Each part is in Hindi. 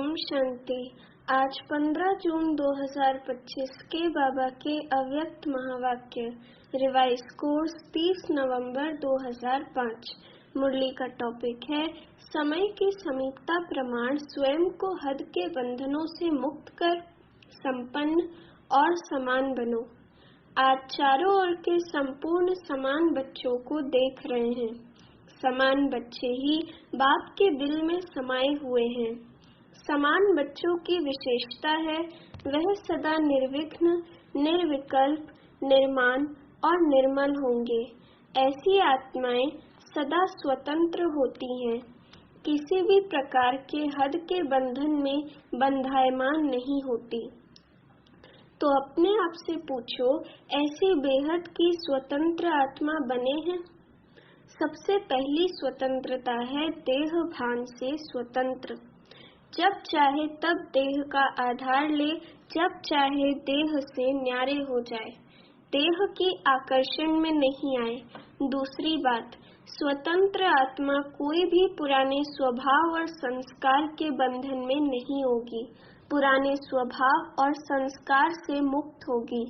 ओम शांति। आज 15 जून 2025 के बाबा के अव्यक्त महावाक्य रिवाइज कोर्स 30 नवंबर 2005। मुरली का टॉपिक है समय की समीपता प्रमाण स्वयं को हद के बंधनों से मुक्त कर संपन्न और समान बनो। आज चारों ओर के संपूर्ण समान बच्चों को देख रहे हैं। समान बच्चे ही बाप के दिल में समाये हुए हैं। समान बच्चों की विशेषता है वह सदा निर्विघ्न, निर्विकल्प, निर्माण और निर्मल होंगे। ऐसी आत्माएं सदा स्वतंत्र होती हैं, किसी भी प्रकार के हद के बंधन में बंधायमान नहीं होती। तो अपने आप से पूछो, ऐसी बेहद की स्वतंत्र आत्मा बने हैं? सबसे पहली स्वतंत्रता है देह भान से स्वतंत्र। जब चाहे तब देह का आधार ले, जब चाहे देह से न्यारे हो जाए, देह की आकर्षण में नहीं आए। दूसरी बात, स्वतंत्र आत्मा कोई भी पुराने स्वभाव और संस्कार के बंधन में नहीं होगी, पुराने स्वभाव और संस्कार से मुक्त होगी।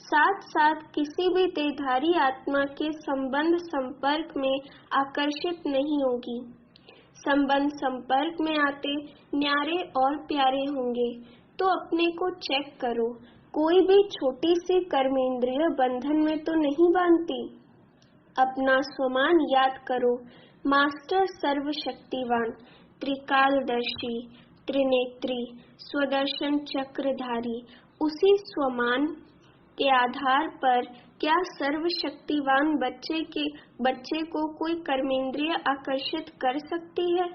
साथ साथ किसी भी देहधारी आत्मा के संबंध संपर्क में आकर्षित नहीं होगी। संबंध संपर्क में आते न्यारे और प्यारे होंगे। तो अपने को चेक करो, कोई भी छोटी सी कर्मेंद्रिय बंधन में तो नहीं बांधती। अपना स्वमान याद करो, मास्टर सर्वशक्तिवान, त्रिकालदर्शी, त्रिनेत्री, स्वदर्शन चक्रधारी। उसी स्वमान के आधार पर क्या सर्वशक्तिवान बच्चे को कोई कर्मेंद्रिय आकर्षित कर सकती है?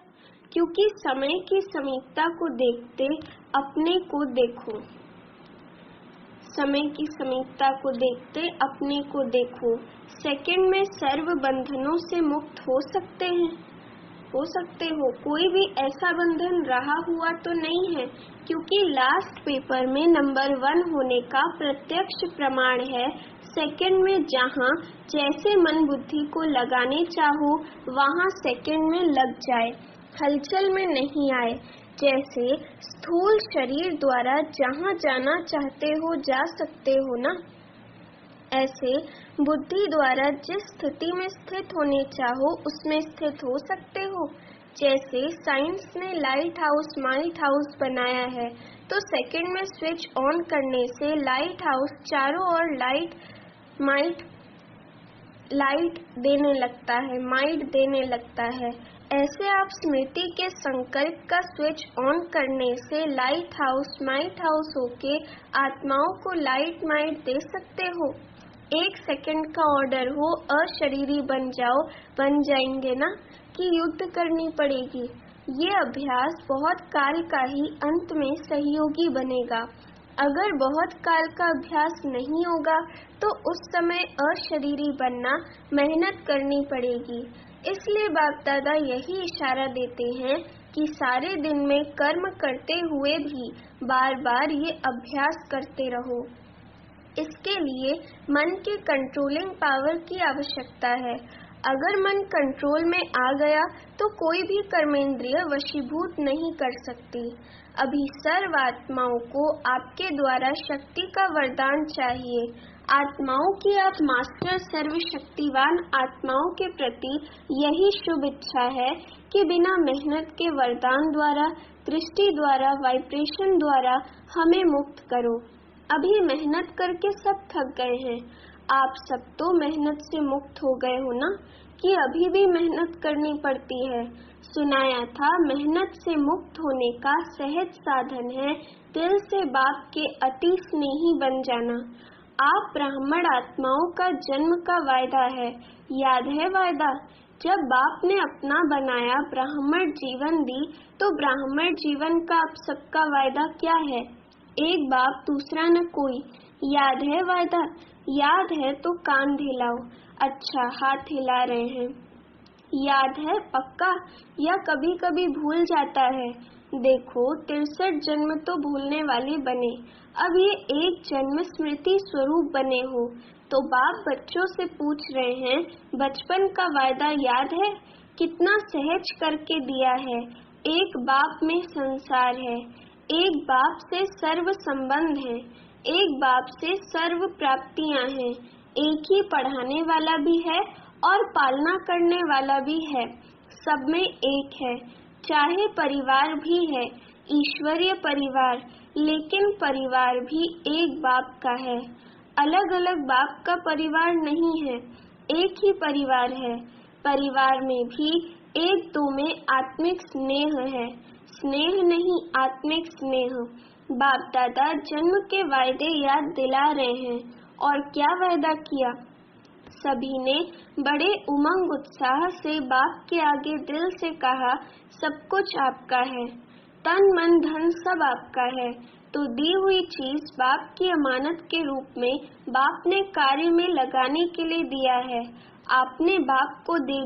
क्योंकि समय की समीपता को देखते अपने को देखो। समय की समीपता को देखते अपने को देखो। सेकंड में सर्व बंधनों से मुक्त हो सकते हैं, हो सकते हो। कोई भी ऐसा बंधन रहा हुआ तो नहीं है, क्योंकि लास्ट पेपर में नंबर 1 होने का प्रत्यक्ष प्रमाण है। सेकंड में जहाँ जैसे मन बुद्धि को लगाने चाहो वहाँ सेकंड में लग जाए, हलचल में नहीं आए। जैसे स्थूल शरीर द्वारा जहाँ जाना चाहते हो जा सकते हो ना, ऐसे बुद्धि द्वारा जिस स्थिति में स्थित होने चाहो उसमें स्थित हो सकते हो। जैसे साइंस ने लाइट हाउस बनाया है, तो सेकंड में स्विच ऑन करने से लाइट हाउस चारों ओर लाइट देने लगता है, माइट देने लगता है। ऐसे आप स्मृति के संकल्प का स्विच ऑन करने से लाइट हाउस माइट हाउस होके आत्माओं को लाइट माइट दे सकते हो। 1 सेकंड का ऑर्डर हो, अशरीरी बन जाएंगे ना, कि युद्ध करनी पड़ेगी। ये अभ्यास बहुत काल का ही अंत में सहयोगी बनेगा। अगर बहुत काल का अभ्यास नहीं होगा तो उस समय अशरीरी बनना मेहनत करनी पड़ेगी। इसलिए बाप दादा यही इशारा देते हैं कि सारे दिन में कर्म करते हुए भी बार बार ये अभ्यास करते रहो। इसके लिए मन के कंट्रोलिंग पावर की आवश्यकता है। अगर मन कंट्रोल में आ गया तो कोई भी कर्मेंद्रिय वशीभूत नहीं कर सकती। अभी सर्व आत्माओं को आपके द्वारा शक्ति का वरदान चाहिए। आत्माओं की आप मास्टर सर्वशक्तिवान आत्माओं के प्रति यही शुभ इच्छा है कि बिना मेहनत के वरदान द्वारा, दृष्टि द्वारा, वाइब्रेशन द्वारा हमें मुक्त करो। अभी मेहनत करके सब थक गए हैं। आप सब तो मेहनत से मुक्त हो गए हो ना, कि अभी भी मेहनत करनी पड़ती है। सुनाया था मेहनत से मुक्त होने का सहज साधन है दिल से बाप के अति स्नेही बन जाना। आप ब्राह्मण आत्माओं का जन्म का वायदा है, याद है वायदा? जब बाप ने अपना बनाया ब्राह्मण जीवन दी, तो ब्राह्मण जीवन का आप सबका वायदा क्या है? एक बाप दूसरा न कोई। याद है वायदा? याद है तो कान हिलाओ। अच्छा, हाथ हिला रहे हैं। याद है पक्का, या कभी कभी भूल जाता है? देखो 63 जन्म तो भूलने वाले बने, अब ये एक जन्म स्मृति स्वरूप बने हो। तो बाप बच्चों से पूछ रहे हैं, बचपन का वायदा याद है? कितना सहज करके दिया है। एक बाप में संसार है, एक बाप से सर्व संबंध है, एक बाप से सर्व प्राप्तियां हैं, एक ही पढ़ाने वाला भी है और पालना करने वाला भी है, सब में एक है। चाहे परिवार भी है, ईश्वरीय परिवार, लेकिन परिवार भी एक बाप का है, अलग अलग बाप का परिवार नहीं है, एक ही परिवार है। परिवार में भी एक दो में आत्मिक स्नेह है, स्नेह नहीं आत्मिक स्नेह। बाप दादा जन्म के वायदे याद दिला रहे हैं, और क्या वायदा किया? सभी ने बड़े उमंग उत्साह से बाप के आगे दिल से कहा, सब कुछ आपका है, तन मन धन सब आपका है। तो दी हुई चीज बाप की अमानत के रूप में बाप ने कार्य में लगाने के लिए दिया है। आपने बाप को दे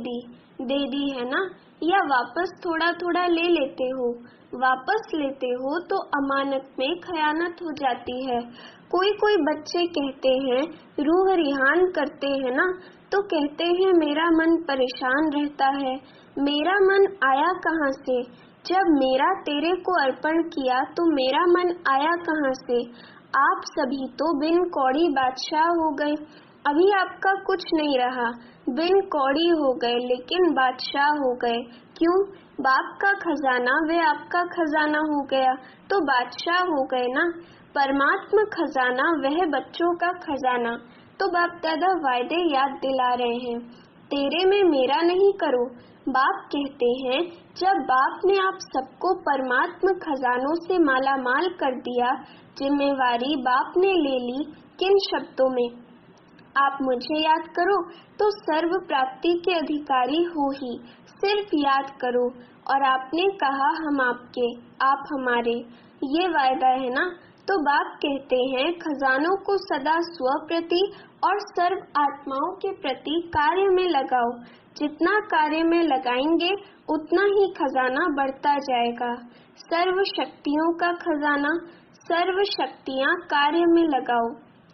दी है ना? या वापस थोड़ा थोड़ा ले लेते हो? वापस लेते हो तो अमानत में खयानत हो जाती है। कोई बच्चे कहते हैं, रूह रिहान करते हैं ना, तो कहते हैं मेरा मन परेशान रहता है। मेरा मन आया कहाँ से? जब मेरा तेरे को अर्पण किया तो मेरा मन आया कहाँ से? आप सभी तो बिन कौड़ी बादशाह हो गए। अभी आपका कुछ नहीं रहा, बिन कौड़ी हो गए लेकिन बादशाह हो गए। क्यों? बाप का खजाना वे आपका खजाना हो गया तो बादशाह हो गए ना। परमात्मा खजाना वह बच्चों का खजाना। तो बाप दादा वायदे याद दिला रहे हैं, तेरे में मेरा नहीं करो। बाप कहते हैं, जब बाप ने आप सबको परमात्मा खजानों से माला माल कर दिया, जिम्मेवारी बाप ने ले ली। किन शब्दों में? आप मुझे याद करो तो सर्व प्राप्ति के अधिकारी हो ही, सिर्फ याद करो। और आपने कहा हम आपके, आप हमारे, ये वायदा है ना। तो बाप कहते हैं, खजानों को सदा स्व प्रति और सर्व आत्माओं के प्रति कार्य में लगाओ। जितना कार्य में लगाएंगे उतना ही खजाना बढ़ता जाएगा। सर्व शक्तियों का खजाना, सर्व शक्तियाँ कार्य में लगाओ।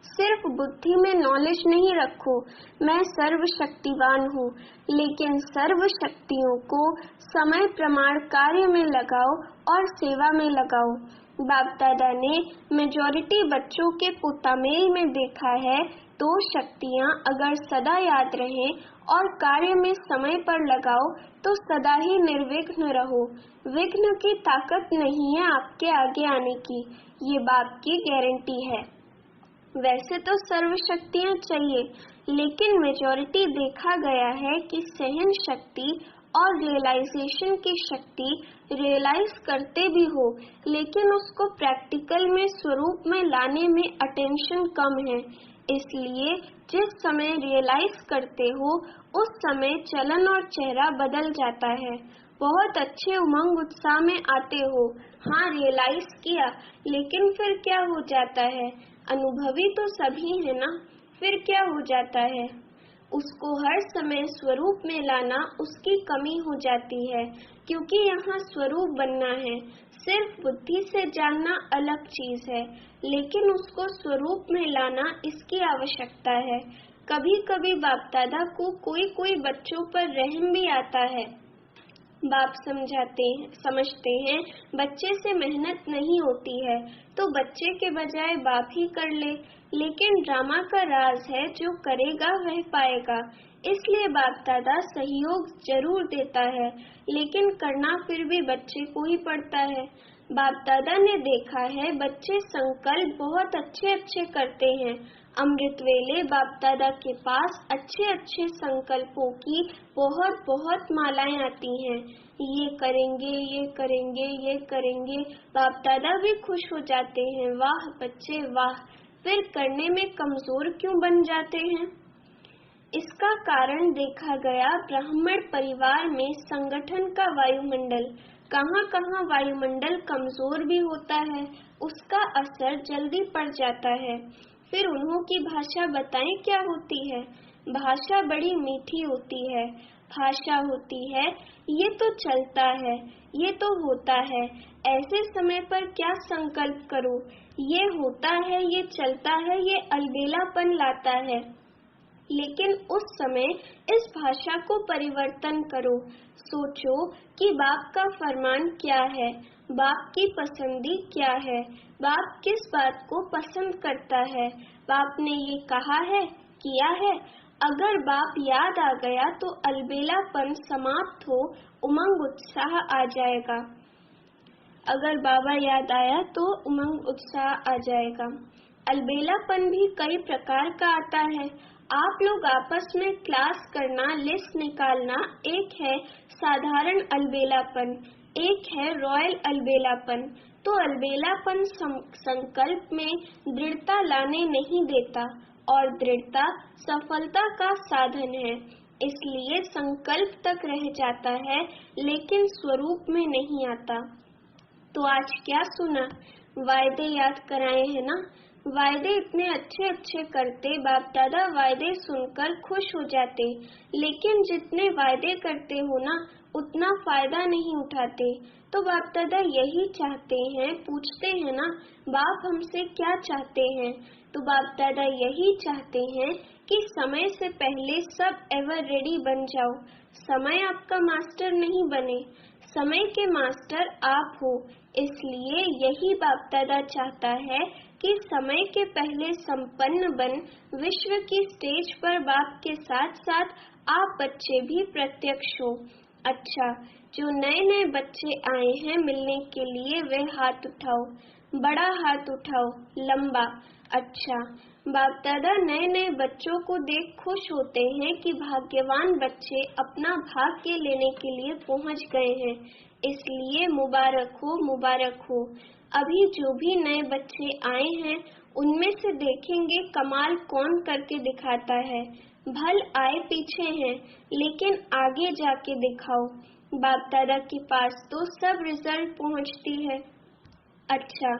सिर्फ बुद्धि में नॉलेज नहीं रखो, मैं सर्वशक्तिवान हूँ, लेकिन सर्व शक्तियों को समय प्रमाण कार्य में लगाओ और सेवा में लगाओ। बाप दादा ने मेजॉरिटी बच्चों के पुतामेल में देखा है, दो शक्तियाँ अगर सदा याद रहें और कार्य में समय पर लगाओ तो सदा ही निर्विघ्न रहो। विघ्न की ताकत नहीं है आपके आगे आने की, ये बाप की गारंटी है। वैसे तो सर्व शक्तियाँ चाहिए, लेकिन मेजॉरिटी देखा गया है कि सहन शक्ति और रियलाइजेशन की शक्ति रियलाइज करते भी हो, लेकिन उसको प्रैक्टिकल में स्वरूप में लाने में अटेंशन कम है। इसलिए जिस समय रियलाइज करते हो उस समय चलन और चेहरा बदल जाता है। बहुत अच्छे उमंग उत्साह में आते हो, हाँ रियलाइज किया, लेकिन फिर क्या हो जाता है? अनुभवी तो सभी है ना, फिर क्या हो जाता है? उसको हर समय स्वरूप में लाना उसकी कमी हो जाती है, क्योंकि यहाँ स्वरूप बनना है। सिर्फ बुद्धि से जानना अलग चीज है, लेकिन उसको स्वरूप में लाना इसकी आवश्यकता है। कभी कभी बाप दादा को कोई बच्चों पर रहम भी आता है। बाप समझते हैं बच्चे से मेहनत नहीं होती है, तो बच्चे के बजाय बाप ही कर ले। लेकिन ड्रामा का राज है, जो करेगा वह पाएगा। इसलिए बाप दादा सहयोग जरूर देता है, लेकिन करना फिर भी बच्चे को ही पड़ता है। बाप दादा ने देखा है बच्चे संकल्प बहुत अच्छे करते हैं। अमृत वेले बाप दादा के पास अच्छे संकल्पों की बहुत मालाएं आती हैं। ये करेंगे, ये करेंगे, ये करेंगे। बाप दादा भी खुश हो जाते हैं, वाह बच्चे वाह। फिर करने में कमजोर क्यों बन जाते हैं? इसका कारण देखा गया ब्राह्मण परिवार में संगठन का वायुमंडल, कहाँ वायुमंडल कमजोर भी होता है, उसका असर जल्दी पड़ जाता है। फिर उन्हों की भाषा बताएं क्या होती है? भाषा बड़ी मीठी होती है, भाषा होती है, ये तो चलता है, ये तो होता है। ऐसे समय पर क्या संकल्प करो? ये होता है, ये चलता है, ये अलबेलापन लाता है। लेकिन उस समय इस भाषा को परिवर्तन करो। सोचो कि बाप का फरमान क्या है, बाप की पसंदी क्या है, बाप किस बात को पसंद करता है, बाप ने ये कहा है, किया है। अगर बाप याद आ गया तो अलबेलापन समाप्त हो, उमंग उत्साह आ जाएगा। अगर बाबा याद आया तो उमंग उत्साह आ जाएगा। अलबेलापन भी कई प्रकार का आता है। आप लोग आपस में क्लास करना, लिस्ट निकालना, एक है साधारण अलबेलापन, एक है रॉयल अलबेलापन। तो अलबेलापन संकल्प में दृढ़ता लाने नहीं देता और दृढ़ता सफलता का साधन है, इसलिए संकल्प तक रह जाता है लेकिन स्वरूप में नहीं आता। तो आज क्या सुना? वायदे याद कराए हैं ना। वायदे इतने अच्छे अच्छे करते, बाप दादा वायदे सुनकर खुश हो जाते, लेकिन जितने वायदे करते हो ना उतना फायदा नहीं उठाते। तो बाप दादा यही चाहते हैं, पूछते हैं ना बाप हमसे क्या चाहते हैं? तो बाप दादा यही चाहते हैं कि समय से पहले सब एवर रेडी बन जाओ। समय आपका मास्टर नहीं बने, समय के मास्टर आप हो। इसलिए यही बाप दादा चाहता है कि समय के पहले संपन्न बन विश्व की स्टेज पर बाप के साथ साथ आप बच्चे भी प्रत्यक्ष हो। अच्छा, जो नए नए बच्चे आए हैं मिलने के लिए वे हाथ उठाओ, बड़ा हाथ उठाओ, लंबा। अच्छा, बाप दादा नए नए बच्चों को देख खुश होते हैं कि भाग्यवान बच्चे अपना भाग्य लेने के लिए पहुंच गए हैं, इसलिए मुबारक हो, मुबारक हो। अभी जो भी नए बच्चे आए हैं उनमें से देखेंगे कमाल कौन करके दिखाता है। भल आए पीछे हैं लेकिन आगे जाके दिखाओ। बाप दादा के पास तो सब रिजल्ट पहुंचती है। अच्छा,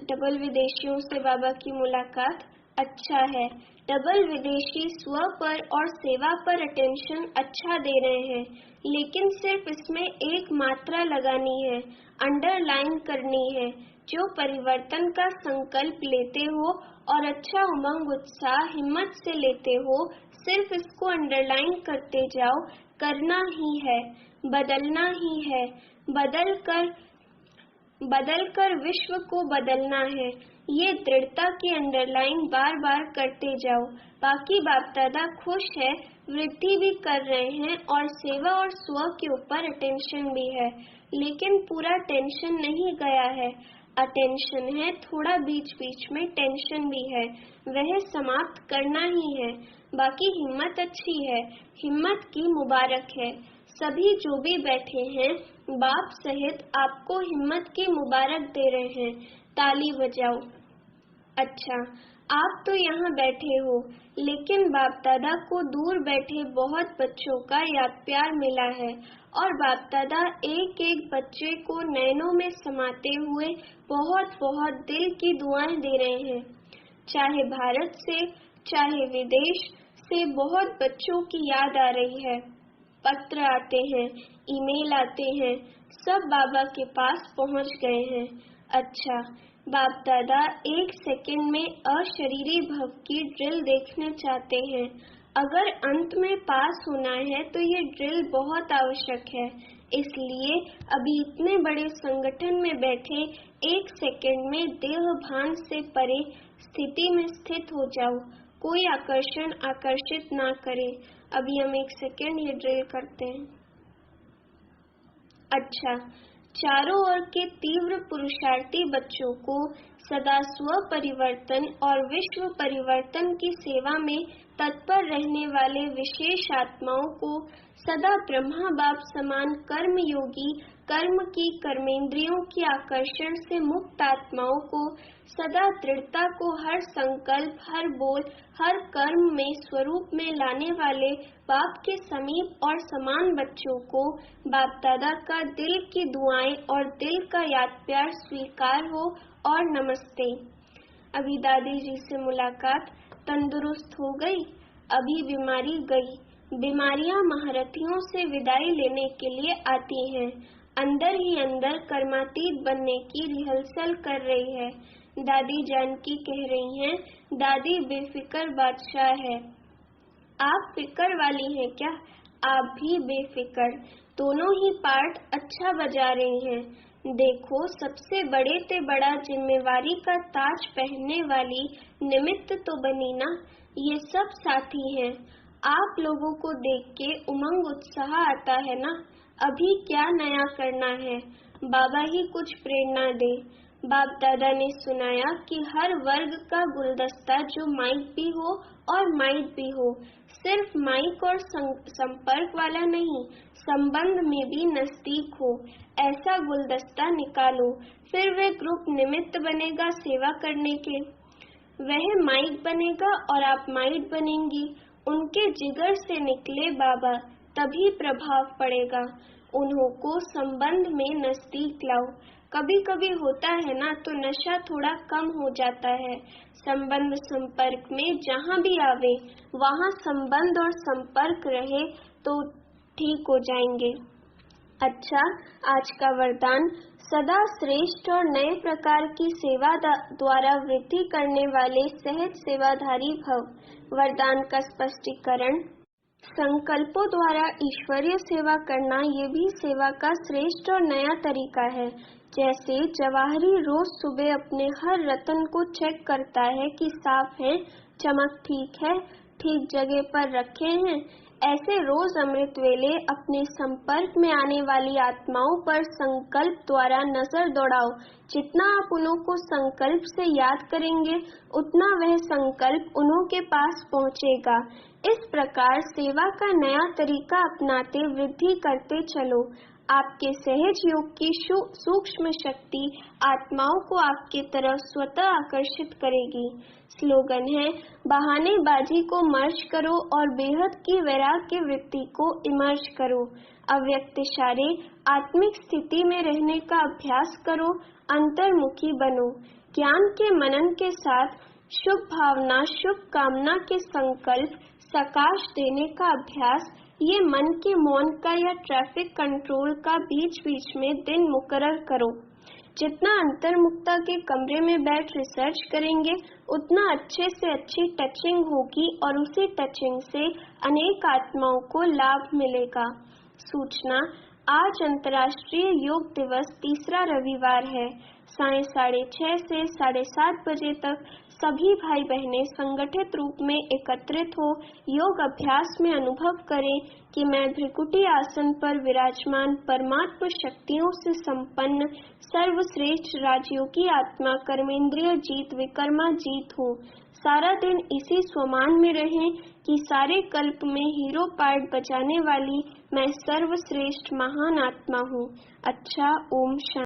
डबल विदेशियों से बाबा की मुलाकात। अच्छा है, डबल विदेशी स्व पर और सेवा पर अटेंशन अच्छा दे रहे हैं, लेकिन सिर्फ इसमें एक मात्रा लगानी है, अंडरलाइन करनी है। जो परिवर्तन का संकल्प लेते हो और अच्छा उमंग उत्साह हिम्मत से लेते हो, सिर्फ इसको अंडरलाइन करते जाओ। करना ही है, बदलना ही है, बदलकर विश्व को बदलना है। ये दृढ़ता की अंडरलाइन बार बार करते जाओ। बाकी बाप दादा खुश है, वृद्धि भी कर रहे हैं और सेवा और स्व के ऊपर अटेंशन भी है, लेकिन पूरा टेंशन नहीं गया है। अटेंशन है, थोड़ा बीच बीच में टेंशन भी है, वह समाप्त करना ही है। बाकी हिम्मत अच्छी है, हिम्मत की मुबारक है। सभी जो भी बैठे हैं बाप सहित आपको हिम्मत की मुबारक दे रहे हैं, ताली बजाओ। अच्छा, आप तो यहाँ बैठे हो, लेकिन बाप दादा को दूर बैठे बहुत बच्चों का याद प्यार मिला है और बाप दादा एक एक बच्चे को नैनों में समाते हुए बहुत बहुत दिल की दुआएं दे रहे हैं। चाहे भारत से चाहे विदेश से बहुत बच्चों की याद आ रही है। पत्र आते हैं, ईमेल आते हैं, सब बाबा के पास पहुंच गए हैं। अच्छा, बाप दादा एक सेकंड में अशरीरी भव की ड्रिल देखना चाहते हैं। अगर अंत में पास होना है तो ये ड्रिल बहुत आवश्यक है, इसलिए अभी इतने बड़े संगठन में बैठे एक सेकंड में देह भान से परे स्थिति में स्थित हो जाओ। कोई आकर्षण आकर्षित ना करे। अभी हम एक सेकंड ये ड्रिल करते हैं। अच्छा, चारों ओर के तीव्र पुरुषार्थी बच्चों को सदा स्व परिवर्तन और विश्व परिवर्तन की सेवा में तत्पर रहने वाले विशेष आत्माओं को, सदा ब्रह्मा बाप समान कर्म योगी, कर्म की कर्मेंद्रियों के आकर्षण से मुक्त आत्माओं को, सदा दृढ़ता को हर संकल्प, हर बोल, हर कर्म में स्वरूप में लाने वाले बाप के समीप और समान बच्चों को बाप दादा का दिल की दुआएं और दिल का याद प्यार स्वीकार हो और नमस्ते। अभी दादी जी से मुलाकात। तंदुरुस्त हो गई, अभी बीमारी गई। बीमारियां महारथियों से विदाई लेने के लिए आती हैं, अंदर ही अंदर कर्मातीत बनने की रिहर्सल कर रही है। दादी जानकी कह रही हैं, दादी बेफिक्र बादशाह है। आप फिक्र वाली हैं क्या? आप भी बेफिक्र। दोनों ही पार्ट अच्छा बजा रही हैं। देखो, सबसे बड़े से बड़ा जिम्मेवारी का ताज पहनने वाली निमित्त तो बनी ना। ये सब साथी हैं। आप लोगों को देख के उमंग उत्साह आता है ना। अभी क्या नया करना है? बाबा ही कुछ प्रेरणा दे। बाप दादा ने सुनाया कि हर वर्ग का गुलदस्ता जो माइक भी हो और माइट भी हो, सिर्फ माइक और संपर्क वाला नहीं, संबंध में भी नजदीक हो, ऐसा गुलदस्ता निकालो। फिर वह ग्रुप निमित्त बनेगा सेवा करने के। वह माइक बनेगा और आप माइट बनेंगी। उनके जिगर से निकले बाबा, तभी प्रभाव पड़ेगा। उन्हों को संबंध में नजदीक लाओ। कभी कभी होता है ना, तो नशा थोड़ा कम हो जाता है। संबंध संपर्क में जहाँ भी आवे, वहाँ संबंध और संपर्क रहे तो ठीक हो जाएंगे। अच्छा, आज का वरदान, सदा श्रेष्ठ और नए प्रकार की सेवा द्वारा वृद्धि करने वाले सहज सेवाधारी भव। वरदान का स्पष्टीकरण, संकल्पों द्वारा ईश्वरीय सेवा करना ये भी सेवा का श्रेष्ठ और नया तरीका है। जैसे जवाहरी रोज सुबह अपने हर रत्न को चेक करता है कि साफ है, चमक ठीक है, ठीक जगह पर रखे हैं। ऐसे रोज अमृत वेले अपने संपर्क में आने वाली आत्माओं पर संकल्प द्वारा नजर दौड़ाओ। जितना आप उन्हों को संकल्प से याद करेंगे, उतना वह संकल्प उन्हों के पास पहुंचेगा। इस प्रकार सेवा का नया तरीका अपनाते वृद्धि करते चलो। आपके सहज योग की सूक्ष्म शक्ति आत्माओं को आपके तरफ स्वतः आकर्षित करेगी। स्लोगन है, बहानेबाजी को मर्ज करो और बेहद की वैराग्य वृत्ति को इमर्ज करो। अव्यक्त इशारे, आत्मिक स्थिति में रहने का अभ्यास करो, अंतर्मुखी बनो। ज्ञान के मनन के साथ शुभ भावना, शुभ कामना के संकल्प सकाश देने का अभ्यास, ये मन के मौन का या ट्रैफिक कंट्रोल का बीच बीच में दिन मुकर्रर करो। जितना अंतर्मुखता के कमरे में बैठ रिसर्च करेंगे, उतना अच्छे से अच्छी टचिंग होगी और उसी टचिंग से अनेक आत्माओं को लाभ मिलेगा। सूचना, आज अंतर्राष्ट्रीय योग दिवस तीसरा रविवार है। सायं 6:30 से 7:30 बजे तक सभी भाई बहनें संगठित रूप में एकत्रित हो योग अभ्यास में अनुभव करें कि मैं भृकुटी आसन पर विराजमान परमात्मा शक्तियों से संपन्न सर्वश्रेष्ठ राजयोगी आत्मा कर्मेंद्रिय जीत विकर्मा जीत हूँ। सारा दिन इसी स्वमान में रहें कि सारे कल्प में हीरो पार्ट बजाने वाली मैं सर्वश्रेष्ठ महान आत्मा हूँ। अच्छा, ओम शांति।